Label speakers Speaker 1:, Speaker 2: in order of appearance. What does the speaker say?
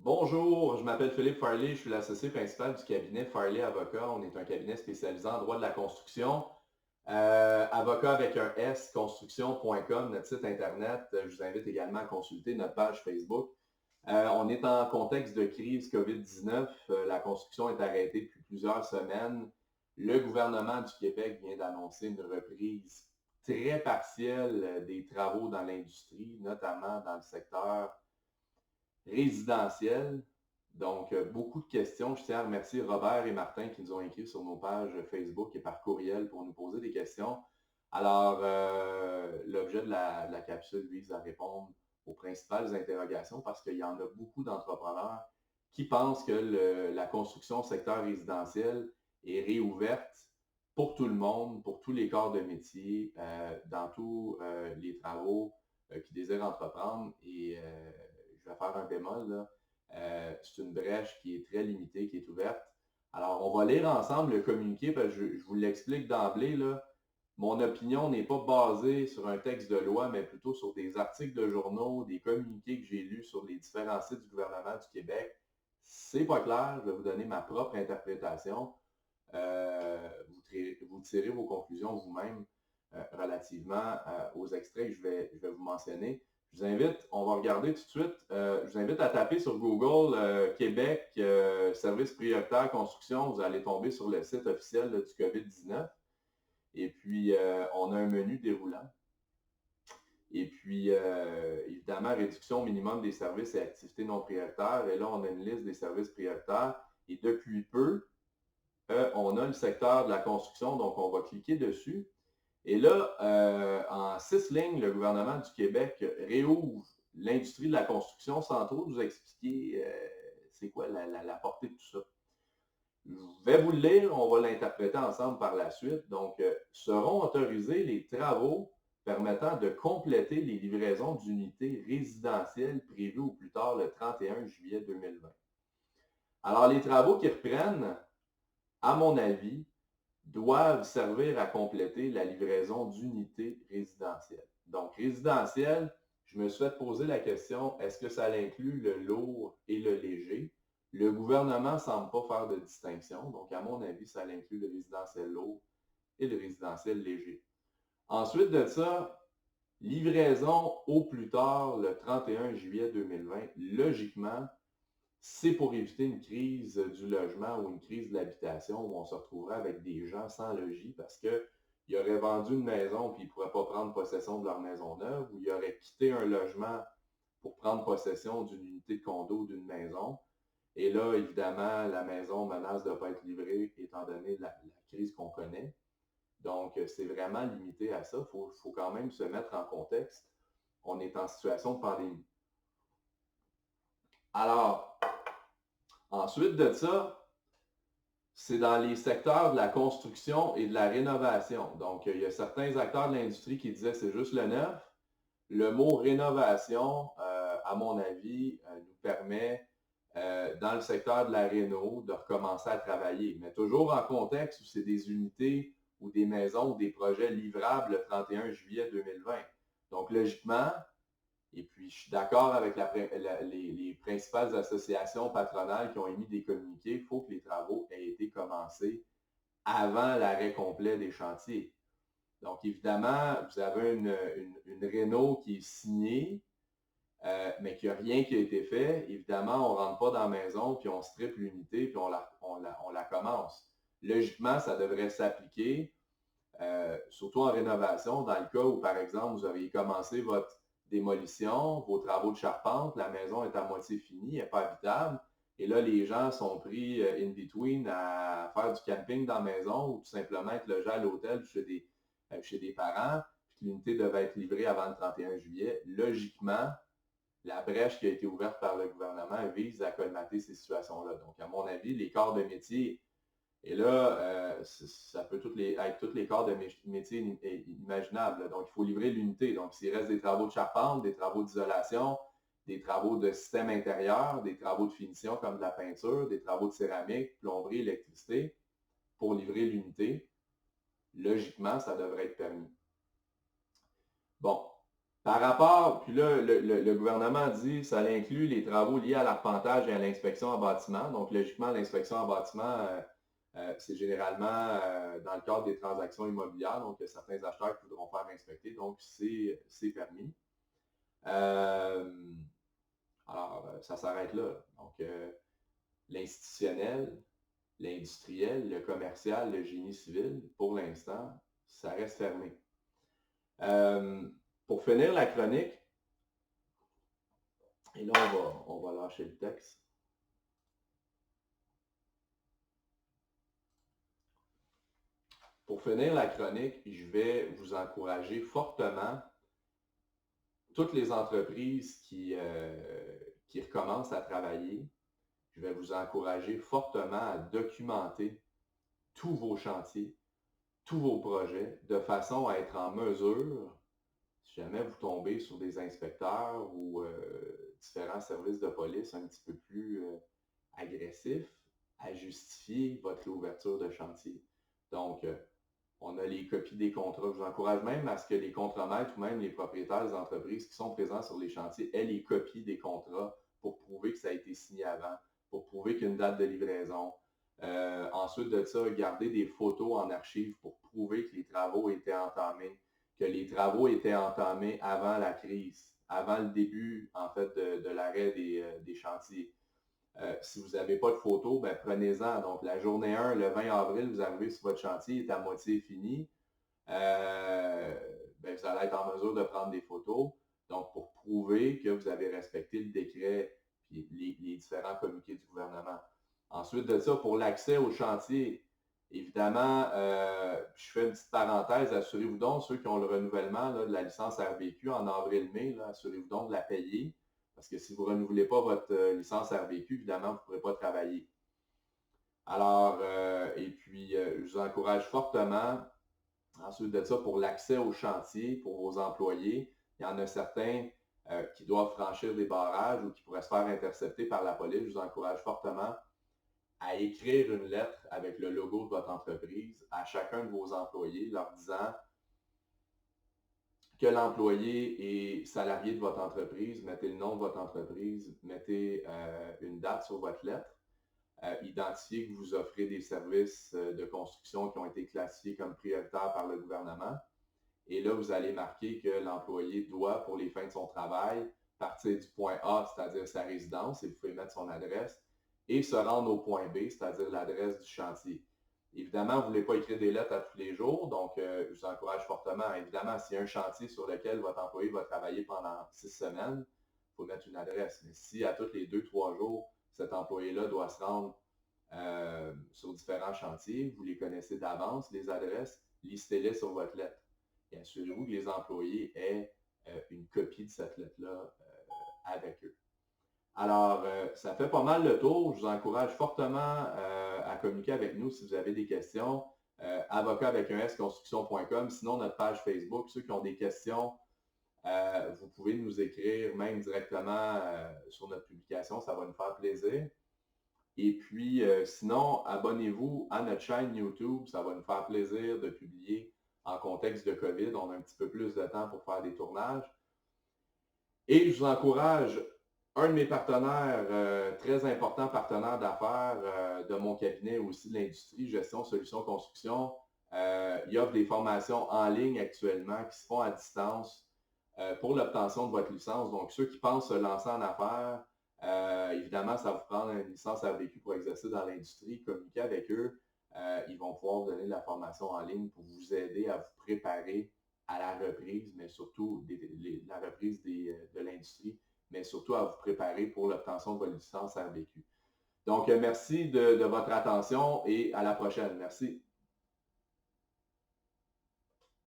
Speaker 1: Bonjour, je m'appelle Philippe Farley, je suis l'associé principal du cabinet Farley Avocat. On est un cabinet spécialisé en droit de la construction. Avocat avec un S, construction.com, notre site internet. Je vous invite également à consulter notre page Facebook. On est en contexte de crise COVID-19. La construction est arrêtée depuis plusieurs semaines. Le gouvernement du Québec vient d'annoncer une reprise très partielle des travaux dans l'industrie, notamment dans le secteur résidentiel. Donc, beaucoup de questions. Je tiens à remercier Robert et Martin qui nous ont écrit sur nos pages Facebook et par courriel pour nous poser des questions. Alors, l'objet de la capsule vise à répondre aux principales interrogations parce qu'il y en a beaucoup d'entrepreneurs qui pensent que la construction au secteur résidentiel est réouverte pour tout le monde, pour tous les corps de métier, dans tous les travaux qu'ils désirent entreprendre. Et je vais faire un bémol, là. C'est une brèche qui est très limitée, qui est ouverte. Alors, on va lire ensemble le communiqué, parce que je vous l'explique d'emblée, là. Mon opinion n'est pas basée sur un texte de loi, mais plutôt sur des articles de journaux, des communiqués que j'ai lus sur les différents sites du gouvernement du Québec. C'est pas clair, je vais vous donner ma propre interprétation. Vous tirez vos conclusions vous-même relativement aux extraits que je vais vous mentionner. Je vous invite, on va regarder tout de suite, je vous invite à taper sur Google Québec service prioritaire construction. Vous allez tomber sur le site officiel là, du COVID-19. Et puis, on a un menu déroulant. Et puis, évidemment, réduction minimum des services et activités non prioritaires. Et là, on a une liste des services prioritaires. Et depuis peu, on a le secteur de la construction, donc on va cliquer dessus. Et là, en 6 lignes, le gouvernement du Québec réouvre l'industrie de la construction sans trop nous expliquer c'est quoi la portée de tout ça. Je vais vous le lire, on va l'interpréter ensemble par la suite. Donc, seront autorisés les travaux permettant de compléter les livraisons d'unités résidentielles prévues au plus tard le 31 juillet 2020. Alors, les travaux qui reprennent, à mon avis, doivent servir à compléter la livraison d'unités résidentielles. Donc, résidentielle, je me suis fait poser la question, est-ce que ça inclut le lourd et le léger? Le gouvernement ne semble pas faire de distinction. Donc, à mon avis, ça inclut le résidentiel lourd et le résidentiel léger. Ensuite de ça, livraison au plus tard le 31 juillet 2020. Logiquement, c'est pour éviter une crise du logement ou une crise de l'habitation où on se retrouverait avec des gens sans logis parce qu'ils auraient vendu une maison puis ils ne pourraient pas prendre possession de leur maison neuve, ou ils auraient quitté un logement pour prendre possession d'une unité de condo ou d'une maison. Et là, évidemment, la maison menace de ne pas être livrée étant donné la crise qu'on connaît. Donc, c'est vraiment limité à ça. Il faut quand même se mettre en contexte. On est en situation de pandémie. Alors, ensuite de ça, c'est dans les secteurs de la construction et de la rénovation. Donc, il y a certains acteurs de l'industrie qui disaient que c'est juste le neuf. Le mot rénovation, à mon avis, nous permet, dans le secteur de la réno, de recommencer à travailler. Mais toujours en contexte où c'est des unités ou des maisons ou des projets livrables le 31 juillet 2020. Donc, logiquement, et puis, je suis d'accord avec les principales associations patronales qui ont émis des communiqués. Il faut que les travaux aient été commencés avant l'arrêt complet des chantiers. Donc, évidemment, vous avez une réno qui est signée, mais qu'il n'y a rien qui a été fait. Évidemment, on ne rentre pas dans la maison, puis on strippe l'unité, puis on la commence. Logiquement, ça devrait s'appliquer, surtout en rénovation, dans le cas où, par exemple, vous avez commencé votre démolition, vos travaux de charpente, la maison est à moitié finie, elle n'est pas habitable, et là, les gens sont pris in between à faire du camping dans la maison ou tout simplement être logés à l'hôtel chez des parents, puis que l'unité devait être livrée avant le 31 juillet. Logiquement, la brèche qui a été ouverte par le gouvernement vise à colmater ces situations-là. Donc, à mon avis, les corps de métier, et là, ça peut être tous les corps de métier imaginables. Donc, il faut livrer l'unité. Donc, s'il reste des travaux de charpente, des travaux d'isolation, des travaux de système intérieur, des travaux de finition comme de la peinture, des travaux de céramique, plomberie, électricité, pour livrer l'unité, logiquement, ça devrait être permis. Bon. Par rapport, puis là, le gouvernement dit ça inclut les travaux liés à l'arpentage et à l'inspection en bâtiment. Donc, logiquement, l'inspection en bâtiment, c'est généralement dans le cadre des transactions immobilières. Donc, il y a certains acheteurs qui voudront faire inspecter. Donc, c'est permis. Alors, ça s'arrête là. Donc, l'institutionnel, l'industriel, le commercial, le génie civil, pour l'instant, ça reste fermé. Pour finir la chronique, et là, on va lâcher le texte. Pour finir la chronique, je vais vous encourager fortement, toutes les entreprises qui recommencent à travailler, je vais vous encourager fortement à documenter tous vos chantiers, tous vos projets, de façon à être en mesure, si jamais vous tombez sur des inspecteurs ou différents services de police un petit peu plus agressifs, à justifier votre réouverture de chantier. Donc, on a les copies des contrats. Je vous encourage même à ce que les contremaîtres ou même les propriétaires des entreprises qui sont présents sur les chantiers aient les copies des contrats pour prouver que ça a été signé avant, pour prouver qu'il y a une date de livraison. Ensuite de ça, garder des photos en archive pour prouver que les travaux étaient entamés, que les travaux étaient entamés avant la crise, avant le début, en fait, de l'arrêt des chantiers. Si vous n'avez pas de photos, ben, prenez-en. Donc, la journée 1, le 20 avril, vous arrivez sur votre chantier, il est à moitié fini. Ben, vous allez être en mesure de prendre des photos. Donc, pour prouver que vous avez respecté le décret et les différents communiqués du gouvernement. Ensuite de ça, pour l'accès au chantier, évidemment, je fais une petite parenthèse, assurez-vous donc, ceux qui ont le renouvellement là, de la licence RVQ en avril-mai, assurez-vous donc de la payer. Parce que si vous ne renouvelez pas votre licence RVQ, évidemment, vous ne pourrez pas travailler. Alors, et puis, je vous encourage fortement, ensuite de ça, pour l'accès au chantier, pour vos employés, il y en a certains qui doivent franchir des barrages ou qui pourraient se faire intercepter par la police. Je vous encourage fortement à écrire une lettre avec le logo de votre entreprise à chacun de vos employés, leur disant que l'employé est salarié de votre entreprise, mettez le nom de votre entreprise, mettez une date sur votre lettre, identifiez que vous offrez des services de construction qui ont été classifiés comme prioritaires par le gouvernement. Et là, vous allez marquer que l'employé doit, pour les fins de son travail, partir du point A, c'est-à-dire sa résidence, et vous pouvez mettre son adresse, et se rendre au point B, c'est-à-dire l'adresse du chantier. Évidemment, vous ne voulez pas écrire des lettres à tous les jours, donc je vous encourage fortement. Évidemment, s'il y a un chantier sur lequel votre employé va travailler pendant 6 semaines, il faut mettre une adresse. Mais si à tous les 2-3 jours, cet employé-là doit se rendre sur différents chantiers, vous les connaissez d'avance, les adresses, listez-les sur votre lettre. Et assurez-vous que les employés aient une copie de cette lettre-là avec eux. Alors, ça fait pas mal le tour. Je vous encourage fortement à communiquer avec nous si vous avez des questions. Avocat avec un s-construction.com. Sinon, notre page Facebook, ceux qui ont des questions, vous pouvez nous écrire même directement sur notre publication. Ça va nous faire plaisir. Et puis, sinon, abonnez-vous à notre chaîne YouTube. Ça va nous faire plaisir de publier en contexte de COVID. On a un petit peu plus de temps pour faire des tournages. Et je vous encourage, un de mes partenaires, très important partenaire d'affaires de mon cabinet aussi de l'industrie, gestion, solutions, construction, il offre des formations en ligne actuellement qui se font à distance pour l'obtention de votre licence. Donc, ceux qui pensent se lancer en affaires, évidemment, ça va vous prendre une licence RVQ pour exercer dans l'industrie. Communiquez avec eux. Ils vont pouvoir vous donner de la formation en ligne pour vous aider à vous préparer à la reprise, mais surtout la reprise de l'industrie, mais surtout à vous préparer pour l'obtention de votre licence RVQ. Donc, merci de votre attention et à la prochaine. Merci.